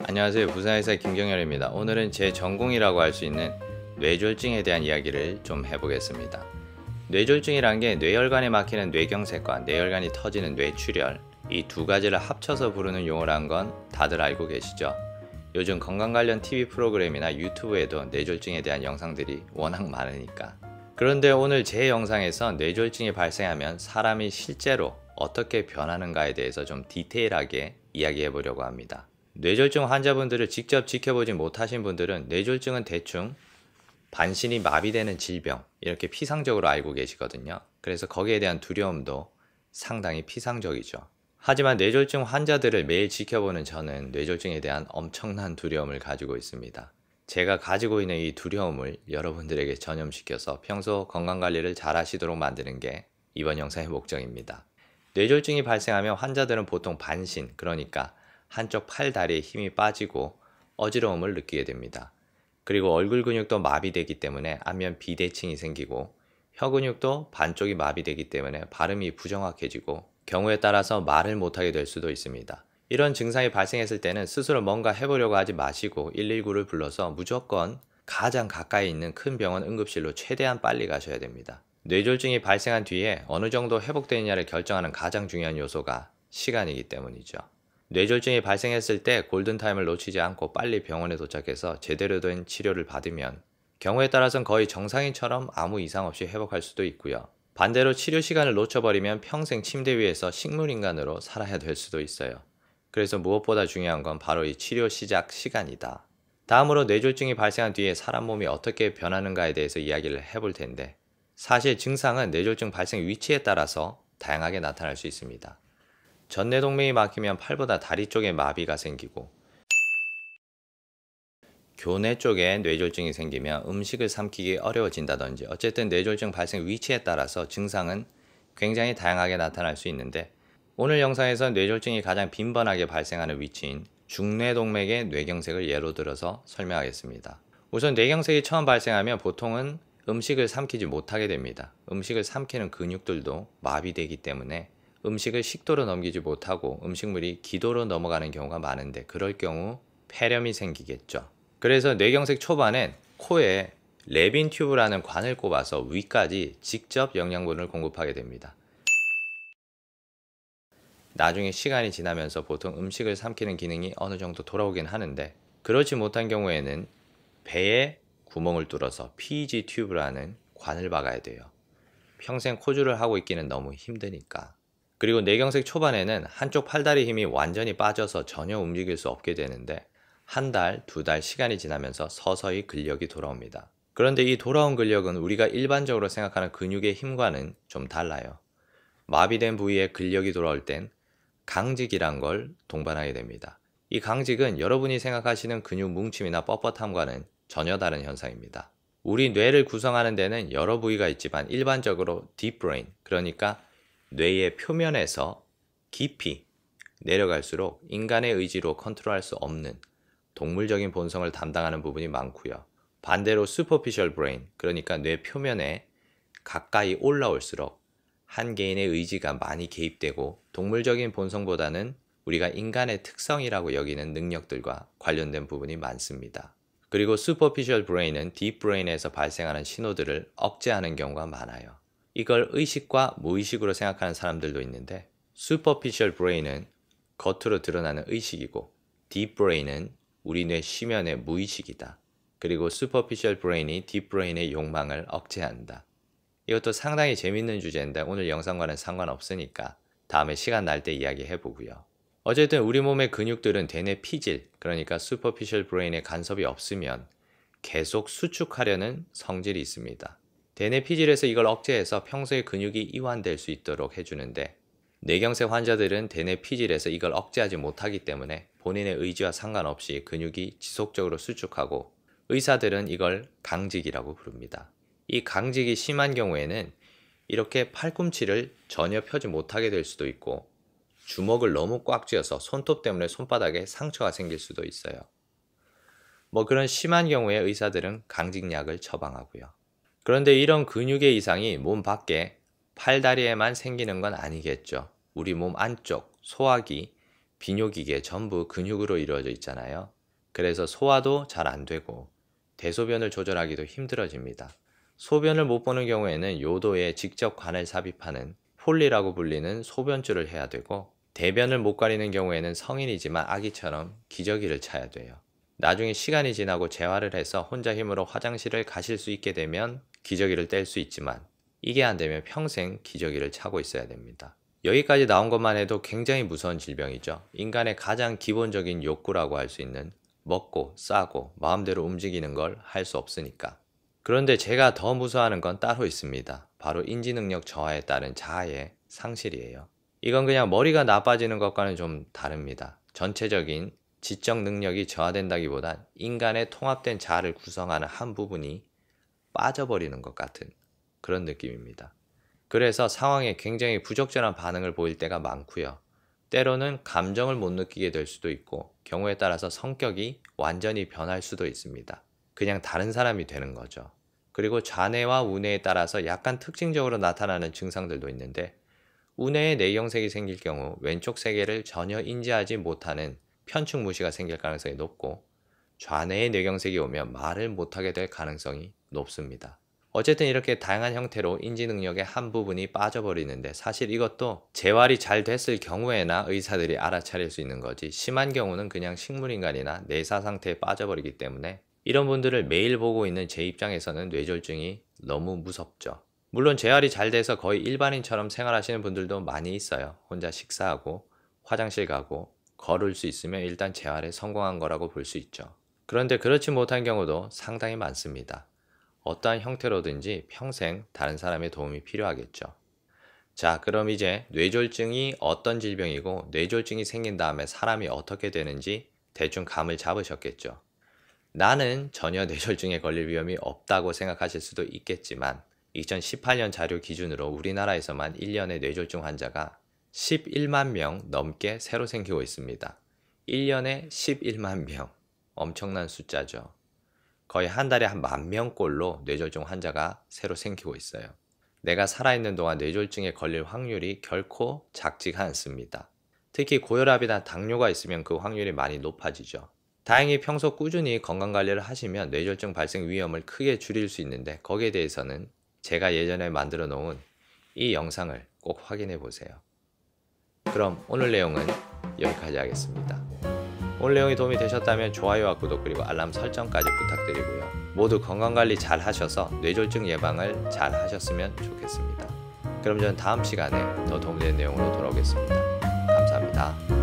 안녕하세요. 부산의사 김경열입니다. 오늘은 제 전공이라고 할 수 있는 뇌졸중에 대한 이야기를 좀 해보겠습니다. 뇌졸중이란 게 뇌혈관에 막히는 뇌경색과 뇌혈관이 터지는 뇌출혈, 이 두 가지를 합쳐서 부르는 용어란 건 다들 알고 계시죠? 요즘 건강 관련 TV 프로그램이나 유튜브에도 뇌졸중에 대한 영상들이 워낙 많으니까. 그런데 오늘 제 영상에서 뇌졸중이 발생하면 사람이 실제로 어떻게 변하는가에 대해서 좀 디테일하게 이야기해 보려고 합니다. 뇌졸중 환자분들을 직접 지켜보지 못하신 분들은 뇌졸중은 대충 반신이 마비되는 질병, 이렇게 피상적으로 알고 계시거든요. 그래서 거기에 대한 두려움도 상당히 피상적이죠. 하지만 뇌졸중 환자들을 매일 지켜보는 저는 뇌졸중에 대한 엄청난 두려움을 가지고 있습니다. 제가 가지고 있는 이 두려움을 여러분들에게 전염시켜서 평소 건강관리를 잘 하시도록 만드는 게 이번 영상의 목적입니다. 뇌졸중이 발생하면 환자들은 보통 반신, 그러니까 한쪽 팔, 다리에 힘이 빠지고 어지러움을 느끼게 됩니다. 그리고 얼굴 근육도 마비되기 때문에 안면 비대칭이 생기고 혀 근육도 반쪽이 마비되기 때문에 발음이 부정확해지고 경우에 따라서 말을 못하게 될 수도 있습니다. 이런 증상이 발생했을 때는 스스로 뭔가 해보려고 하지 마시고 119를 불러서 무조건 가장 가까이 있는 큰 병원 응급실로 최대한 빨리 가셔야 됩니다. 뇌졸중이 발생한 뒤에 어느 정도 회복되느냐를 결정하는 가장 중요한 요소가 시간이기 때문이죠. 뇌졸중이 발생했을 때 골든타임을 놓치지 않고 빨리 병원에 도착해서 제대로 된 치료를 받으면 경우에 따라서는 거의 정상인처럼 아무 이상 없이 회복할 수도 있고요. 반대로 치료 시간을 놓쳐버리면 평생 침대 위에서 식물인간으로 살아야 될 수도 있어요. 그래서 무엇보다 중요한 건 바로 이 치료 시작 시간이다. 다음으로 뇌졸중이 발생한 뒤에 사람 몸이 어떻게 변하는가에 대해서 이야기를 해볼 텐데, 사실 증상은 뇌졸중 발생 위치에 따라서 다양하게 나타날 수 있습니다. 전뇌동맥이 막히면 팔보다 다리 쪽에 마비가 생기고, 교내 쪽에 뇌졸중이 생기면 음식을 삼키기 어려워진다든지, 어쨌든 뇌졸중 발생 위치에 따라서 증상은 굉장히 다양하게 나타날 수 있는데, 오늘 영상에서 뇌졸중이 가장 빈번하게 발생하는 위치인 중뇌동맥의 뇌경색을 예로 들어서 설명하겠습니다. 우선 뇌경색이 처음 발생하면 보통은 음식을 삼키지 못하게 됩니다. 음식을 삼키는 근육들도 마비되기 때문에 음식을 식도로 넘기지 못하고 음식물이 기도로 넘어가는 경우가 많은데, 그럴 경우 폐렴이 생기겠죠. 그래서 뇌경색 초반엔 코에 레빈 튜브라는 관을 꼽아서 위까지 직접 영양분을 공급하게 됩니다. 나중에 시간이 지나면서 보통 음식을 삼키는 기능이 어느 정도 돌아오긴 하는데, 그렇지 못한 경우에는 배에 구멍을 뚫어서 PEG 튜브라는 관을 박아야 돼요. 평생 코주를 하고 있기는 너무 힘드니까. 그리고 뇌경색 초반에는 한쪽 팔다리 힘이 완전히 빠져서 전혀 움직일 수 없게 되는데, 한 달, 두 달 시간이 지나면서 서서히 근력이 돌아옵니다. 그런데 이 돌아온 근력은 우리가 일반적으로 생각하는 근육의 힘과는 좀 달라요. 마비된 부위에 근력이 돌아올 땐 강직이란 걸 동반하게 됩니다. 이 강직은 여러분이 생각하시는 근육 뭉침이나 뻣뻣함과는 전혀 다른 현상입니다. 우리 뇌를 구성하는 데는 여러 부위가 있지만 일반적으로 deep brain, 그러니까 뇌의 표면에서 깊이 내려갈수록 인간의 의지로 컨트롤할 수 없는 동물적인 본성을 담당하는 부분이 많고요. 반대로 superficial brain, 그러니까 뇌 표면에 가까이 올라올수록 한 개인의 의지가 많이 개입되고 동물적인 본성보다는 우리가 인간의 특성이라고 여기는 능력들과 관련된 부분이 많습니다. 그리고 superficial brain은 deep brain에서 발생하는 신호들을 억제하는 경우가 많아요. 이걸 의식과 무의식으로 생각하는 사람들도 있는데, superficial brain은 겉으로 드러나는 의식이고 deep brain은 우리 뇌 심연의 무의식이다. 그리고 superficial brain이 deep brain의 욕망을 억제한다. 이것도 상당히 재밌는 주제인데 오늘 영상과는 상관없으니까 다음에 시간 날 때 이야기해보고요. 어쨌든 우리 몸의 근육들은 대뇌 피질, 그러니까 superficial brain의 간섭이 없으면 계속 수축하려는 성질이 있습니다. 대뇌 피질에서 이걸 억제해서 평소에 근육이 이완될 수 있도록 해주는데, 뇌경색 환자들은 대뇌 피질에서 이걸 억제하지 못하기 때문에 본인의 의지와 상관없이 근육이 지속적으로 수축하고, 의사들은 이걸 강직이라고 부릅니다. 이 강직이 심한 경우에는 이렇게 팔꿈치를 전혀 펴지 못하게 될 수도 있고, 주먹을 너무 꽉 쥐어서 손톱 때문에 손바닥에 상처가 생길 수도 있어요. 그런 심한 경우에 의사들은 강직약을 처방하고요. 그런데 이런 근육의 이상이 몸 밖에 팔다리에만 생기는 건 아니겠죠. 우리 몸 안쪽, 소화기, 비뇨기계 전부 근육으로 이루어져 있잖아요. 그래서 소화도 잘 안 되고 대소변을 조절하기도 힘들어집니다. 소변을 못 보는 경우에는 요도에 직접 관을 삽입하는 폴리라고 불리는 소변줄을 해야 되고, 대변을 못 가리는 경우에는 성인이지만 아기처럼 기저귀를 차야 돼요. 나중에 시간이 지나고 재활을 해서 혼자 힘으로 화장실을 가실 수 있게 되면 기저귀를 뗄 수 있지만, 이게 안 되면 평생 기저귀를 차고 있어야 됩니다. 여기까지 나온 것만 해도 굉장히 무서운 질병이죠. 인간의 가장 기본적인 욕구라고 할 수 있는 먹고 싸고 마음대로 움직이는 걸 할 수 없으니까. 그런데 제가 더 무서워하는 건 따로 있습니다. 바로 인지능력 저하에 따른 자아의 상실이에요. 이건 그냥 머리가 나빠지는 것과는 좀 다릅니다. 전체적인 지적 능력이 저하된다기보단 인간의 통합된 자아를 구성하는 한 부분이 빠져버리는 것 같은 그런 느낌입니다. 그래서 상황에 굉장히 부적절한 반응을 보일 때가 많고요. 때로는 감정을 못 느끼게 될 수도 있고, 경우에 따라서 성격이 완전히 변할 수도 있습니다. 그냥 다른 사람이 되는 거죠. 그리고 좌뇌와 우뇌에 따라서 약간 특징적으로 나타나는 증상들도 있는데, 우뇌에 뇌경색이 생길 경우 왼쪽 세계를 전혀 인지하지 못하는 편충무시가 생길 가능성이 높고, 좌뇌에 뇌경색이 오면 말을 못하게 될 가능성이 높습니다. 어쨌든 이렇게 다양한 형태로 인지능력의 한 부분이 빠져버리는데, 사실 이것도 재활이 잘 됐을 경우에나 의사들이 알아차릴 수 있는 거지, 심한 경우는 그냥 식물인간이나 뇌사 상태에 빠져버리기 때문에 이런 분들을 매일 보고 있는 제 입장에서는 뇌졸중이 너무 무섭죠. 물론 재활이 잘 돼서 거의 일반인처럼 생활하시는 분들도 많이 있어요. 혼자 식사하고 화장실 가고 걸을 수 있으면 일단 재활에 성공한 거라고 볼 수 있죠. 그런데 그렇지 못한 경우도 상당히 많습니다. 어떠한 형태로든지 평생 다른 사람의 도움이 필요하겠죠. 자, 그럼 이제 뇌졸중이 어떤 질병이고 뇌졸중이 생긴 다음에 사람이 어떻게 되는지 대충 감을 잡으셨겠죠. 나는 전혀 뇌졸중에 걸릴 위험이 없다고 생각하실 수도 있겠지만, 2018년 자료 기준으로 우리나라에서만 1년에 뇌졸중 환자가 11만 명 넘게 새로 생기고 있습니다. 1년에 11만 명. 엄청난 숫자죠. 거의 한 달에 한 10,000명꼴로 뇌졸중 환자가 새로 생기고 있어요. 내가 살아있는 동안 뇌졸중에 걸릴 확률이 결코 작지가 않습니다. 특히 고혈압이나 당뇨가 있으면 그 확률이 많이 높아지죠. 다행히 평소 꾸준히 건강관리를 하시면 뇌졸중 발생 위험을 크게 줄일 수 있는데, 거기에 대해서는 제가 예전에 만들어 놓은 이 영상을 꼭 확인해 보세요. 그럼 오늘 내용은 여기까지 하겠습니다. 오늘 내용이 도움이 되셨다면 좋아요와 구독 그리고 알람 설정까지 부탁드리고요. 모두 건강관리 잘 하셔서 뇌졸중 예방을 잘 하셨으면 좋겠습니다. 그럼 저는 다음 시간에 더 도움되는 내용으로 돌아오겠습니다. 감사합니다.